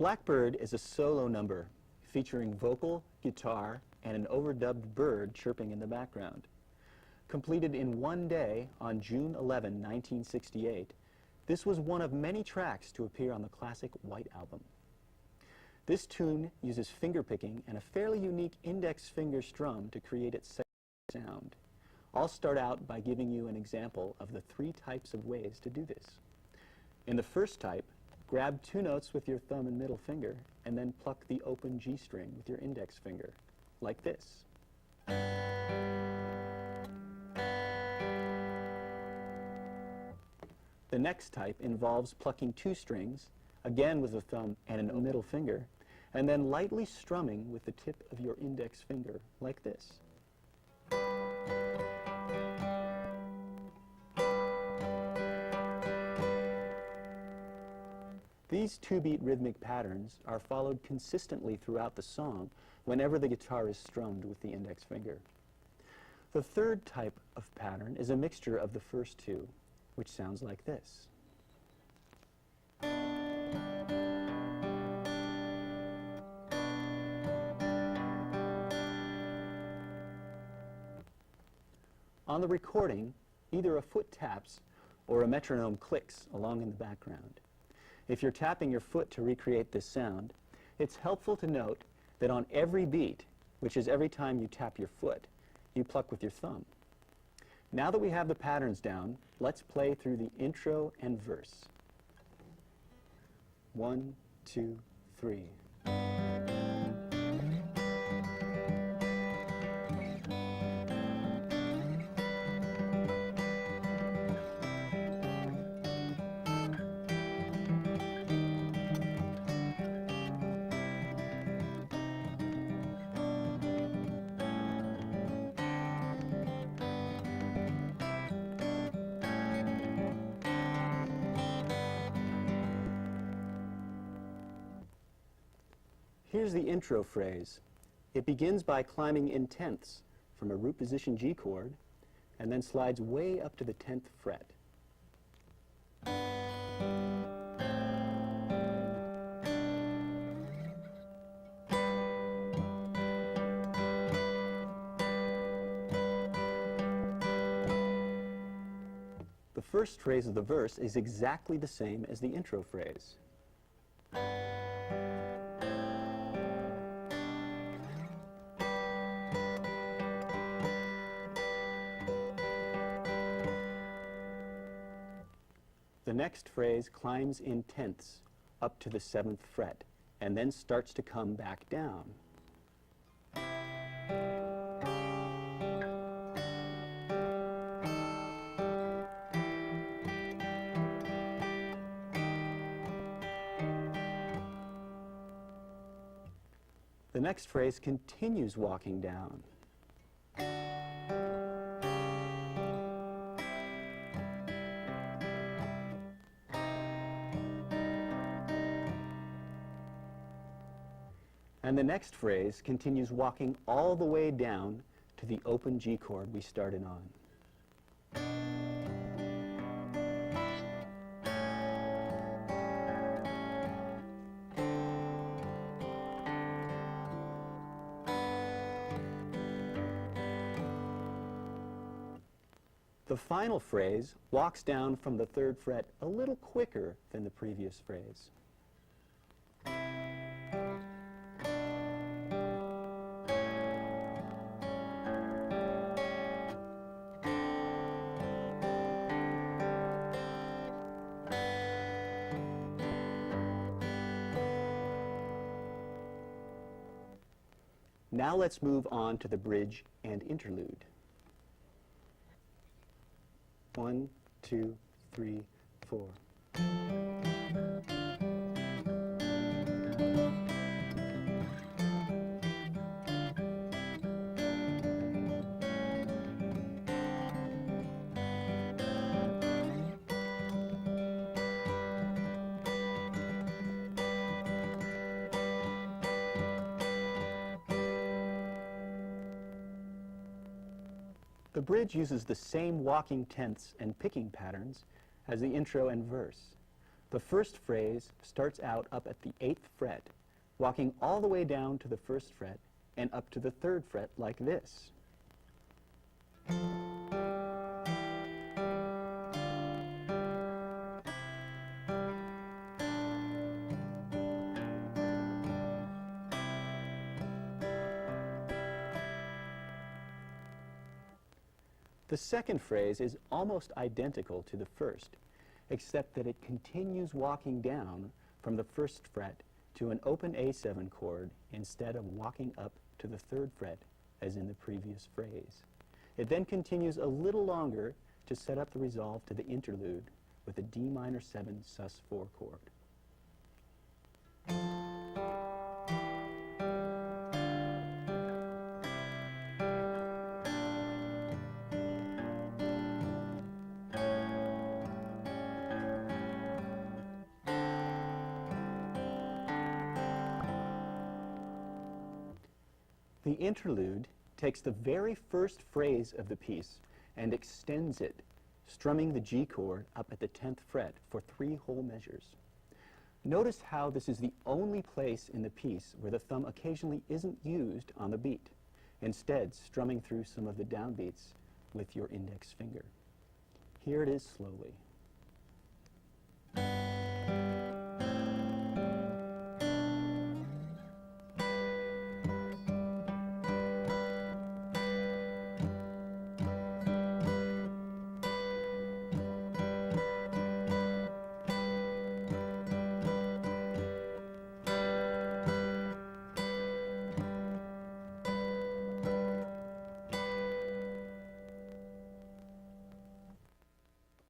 Blackbird is a solo number featuring vocal, guitar, and an overdubbed bird chirping in the background. Completed in one day on June 11, 1968, this was one of many tracks to appear on the classic White Album. This tune uses fingerpicking and a fairly unique index finger strum to create its sound. I'll start out by giving you an example of the 3 types of ways to do this. In the first type, grab 2 notes with your thumb and middle finger and then pluck the open G string with your index finger, like this. The next type involves plucking 2 strings, again with a thumb and a middle finger, and then lightly strumming with the tip of your index finger, like this. These 2-beat rhythmic patterns are followed consistently throughout the song whenever the guitar is strummed with the index finger. The third type of pattern is a mixture of the first 2, which sounds like this. On the recording, either a foot taps or a metronome clicks along in the background. If you're tapping your foot to recreate this sound, it's helpful to note that on every beat, which is every time you tap your foot, you pluck with your thumb. Now that we have the patterns down, let's play through the intro and verse. 1, 2, 3. Here's the intro phrase. It begins by climbing in tenths from a root position G chord and then slides way up to the 10th fret. The first phrase of the verse is exactly the same as the intro phrase. The next phrase climbs in tenths up to the 7th fret and then starts to come back down. The next phrase continues walking down. And the next phrase continues walking all the way down to the open G chord we started on. The final phrase walks down from the 3rd fret a little quicker than the previous phrase. Now let's move on to the bridge and interlude. 1, 2, 3, 4. The bridge uses the same walking tenths and picking patterns as the intro and verse, The first phrase starts out up at the 8th fret, walking all the way down to the 1st fret and up to the 3rd fret like this. The second phrase is almost identical to the first, except that it continues walking down from the 1st fret to an open A7 chord instead of walking up to the 3rd fret as in the previous phrase. It then continues a little longer to set up the resolve to the interlude with a D minor 7 sus4 chord. The interlude takes the very first phrase of the piece and extends it, strumming the G chord up at the 10th fret for 3 whole measures. Notice how this is the only place in the piece where the thumb occasionally isn't used on the beat, instead strumming through some of the downbeats with your index finger. Here it is slowly.